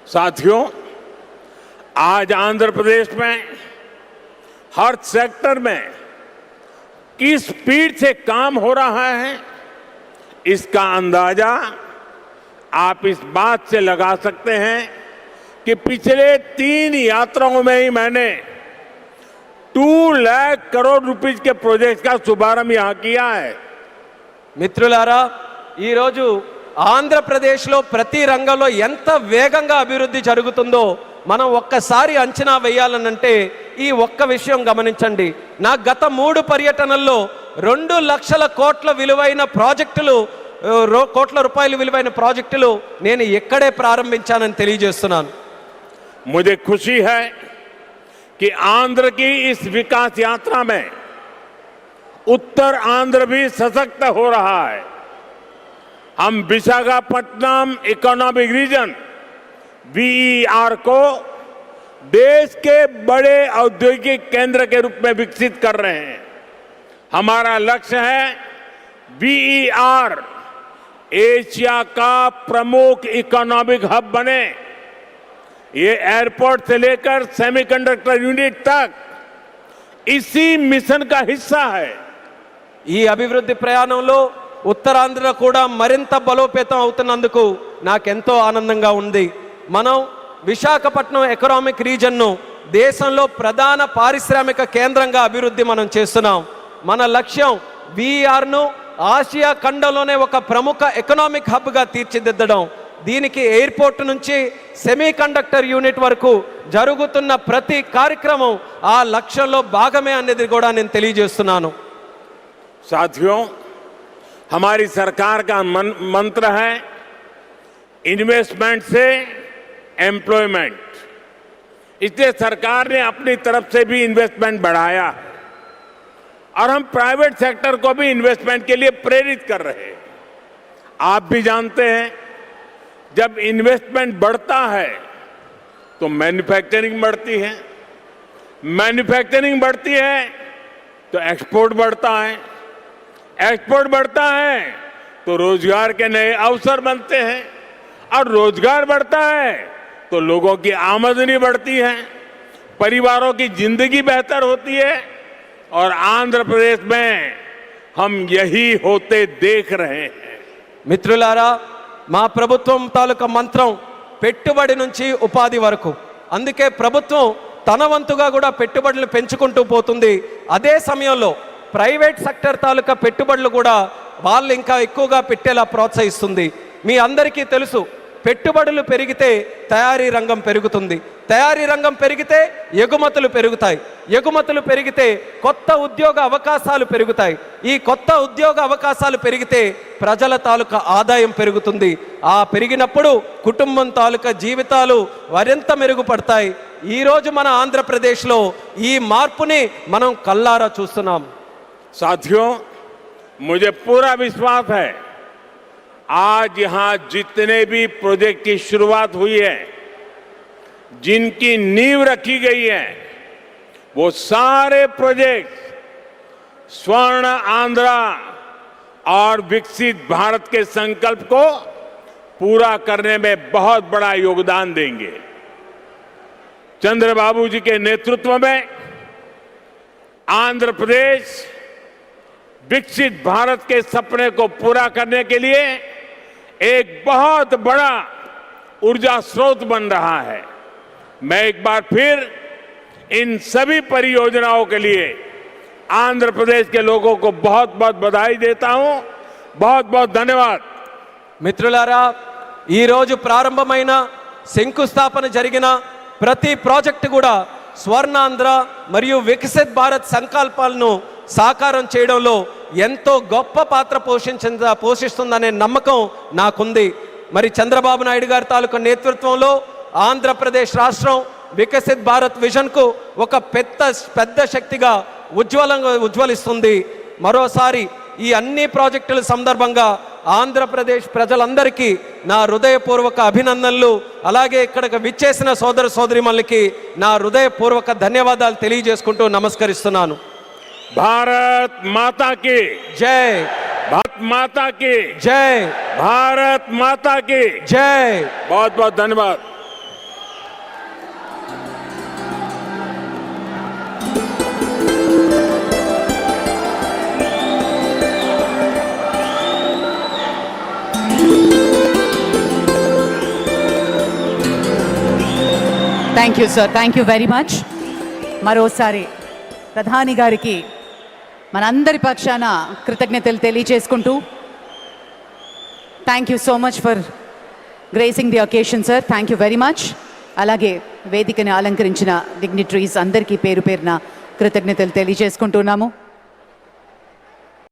साथियों, आज आंध्र प्रदेश में हर सेक्टर में किस स्पीड से काम हो रहा है, इसका अंदाजा आप इस बात से लगा सकते हैं कि पिछले 3 यात्राओं में ही मैंने 2 लाख करोड़ रुपीस के प्रोजेक्ट का शुभारंभ यहां किया है। మిత్రులారా, ఈరోజు ఆంధ్రప్రదేశ్లో ప్రతి రంగంలో ఎంత వేగంగా అభివృద్ధి జరుగుతుందో మనం ఒక్కసారి అంచనా వేయాలనంటే ఈ ఒక్క విషయం గమనించండి. నా గత 3 పర్యటనల్లో 2 లక్షల కోట్ల విలువైన ప్రాజెక్టులు, కోట్ల రూపాయల విలువైన ప్రాజెక్టులు నేను ఎక్కడే ప్రారంభించానని తెలియజేస్తున్నాను. मुझे खुशी है कि आंध्र की इस विकास यात्रा में उत्तर आंध्र भी सशक्त हो रहा है। हम विशाखापट्टनम इकोनॉमिक रीजन VER को देश के बड़े औद्योगिक केंद्र के रूप में विकसित कर रहे हैं। हमारा लक्ष्य है VER एशिया का प्रमुख इकोनॉमिक हब बने। ये एयरपोर्ट से लेकर सेमीकंडक्टर यूनिट तक इसी मिशन का हिस्सा है। ఈ అభివృద్ధి ప్రయాణంలో ఉత్తరాంధ్ర కూడా మరింత బలోపేతం అవుతున్నందుకు నాకెంతో ఆనందంగా ఉంది. మనం విశాఖపట్నం ఎకనామిక్ రీజన్ను దేశంలో ప్రధాన పారిశ్రామిక కేంద్రంగా అభివృద్ధి మనం చేస్తున్నాం. మన లక్ష్యం VERను ఆసియా ఖండంలోనే ఒక ప్రముఖ ఎకనామిక్ హబ్గా తీర్చిదిద్దడం. దీనికి ఎయిర్పోర్ట్ నుంచి సెమీ కండక్టర్ యూనిట్ వరకు జరుగుతున్న ప్రతి కార్యక్రమం ఆ లక్ష్యంలో భాగమే అనేది కూడా నేను తెలియజేస్తున్నాను. साथियों, हमारी सरकार का मंत्र है इन्वेस्टमेंट से एम्प्लॉयमेंट। इसलिए सरकार ने अपनी तरफ से भी इन्वेस्टमेंट बढ़ाया है और हम प्राइवेट सेक्टर को भी इन्वेस्टमेंट के लिए प्रेरित कर रहे हैं। आप भी जानते हैं, जब इन्वेस्टमेंट बढ़ता है तो मैन्युफैक्चरिंग बढ़ती है, मैन्युफैक्चरिंग बढ़ती है तो एक्सपोर्ट बढ़ता है, एक्सपोर्ट बढ़ता है तो रोजगार के नए अवसर बनते हैं और रोजगार बढ़ता है तो लोगों की आमदनी बढ़ती है, परिवारों की जिंदगी बेहतर होती है और आंध्र प्रदेश में हम यही होते देख रहे हैं। మిత్రులారా, మా ప్రభుత్వం తాలూకా మంత్రం పెట్టుబడి నుంచి ఉపాధి వరకు. అందుకే ప్రభుత్వం తన వంతుగా కూడా పెట్టుబడులు పెంచుకుంటూ పోతుంది. అదే సమయంలో ప్రైవేట్ సెక్టర్ తాలూకా పెట్టుబడులు కూడా వాళ్ళు ఇంకా ఎక్కువగా పెట్టేలా ప్రోత్సహిస్తుంది. మీ అందరికీ తెలుసు, పెట్టుబడులు పెరిగితే తయారీ రంగం పెరుగుతుంది, తయారీ రంగం పెరిగితే ఎగుమతులు పెరుగుతాయి, ఎగుమతులు పెరిగితే కొత్త ఉద్యోగ అవకాశాలు పెరుగుతాయి, ఈ కొత్త ఉద్యోగ అవకాశాలు పెరిగితే ప్రజల తాలూకా ఆదాయం పెరుగుతుంది. ఆ పెరిగినప్పుడు కుటుంబం తాలూకా జీవితాలు మరింత మెరుగుపడతాయి. ఈరోజు మన ఆంధ్రప్రదేశ్లో ఈ మార్పుని మనం కల్లారా చూస్తున్నాం. साथियों, मुझे पूरा विश्वास है आज यहां जितने भी प्रोजेक्ट की शुरुआत हुई है, जिनकी नींव रखी गई है, वो सारे प्रोजेक्ट स्वर्ण आंध्रा और विकसित भारत के संकल्प को पूरा करने में बहुत बड़ा योगदान देंगे। चंद्रबाबू जी के नेतृत्व में आंध्र प्रदेश विकसित भारत के सपने को पूरा करने के लिए एक बहुत बड़ा ऊर्जा स्रोत बन रहा है। मैं एक बार फिर इन सभी परियोजनाओं के लिए आंध्र प्रदेश के लोगों को बहुत बहुत बधाई देता हूं। बहुत बहुत धन्यवाद। మిత్రులారా, ఈ రోజు ప్రారంభమైన శంకుస్థాపన జరిగిన ప్రతి ప్రాజెక్టు కూడా స్వర్ణాంధ్ర మరియు వికసిత్ భారత్ సంకల్పాలను సాకారం చేయడంలో ఎంతో గొప్ప పాత్ర పోషిస్తుందనే నమ్మకం నాకుంది. మరి చంద్రబాబు నాయుడు గారి తాలూకా నేతృత్వంలో ఆంధ్రప్రదేశ్ రాష్ట్రం వికసిత్ భారత్ విజన్కు ఒక పెద్ద శక్తిగా ఉజ్వలిస్తుంది. మరోసారి ఈ అన్ని ప్రాజెక్టుల సందర్భంగా ఆంధ్రప్రదేశ్ ప్రజలందరికీ నా హృదయపూర్వక అభినందనలు, అలాగే ఇక్కడికి విచ్చేసిన సోదర సోదరీమణులకి నా హృదయపూర్వక ధన్యవాదాలు తెలియజేసుకుంటూ నమస్కరిస్తున్నాను. भारत माता की जय, भारत माता की जय, भारत माता की जय. बहुत बहुत धन्यवाद. Thank you sir, thank you very much. మరోసారి ప్రధాని గారికి మనందరి పక్షాన కృతజ్ఞతలు తెలియజేసుకుంటూ thank you so much for gracing the occasion sir. Thank you very much. అలాగే వేదికని అలంకరించిన డిగ్నిటరీస్ అందరికీ పేరు పేరున కృతజ్ఞతలు తెలియజేసుకుంటున్నాము.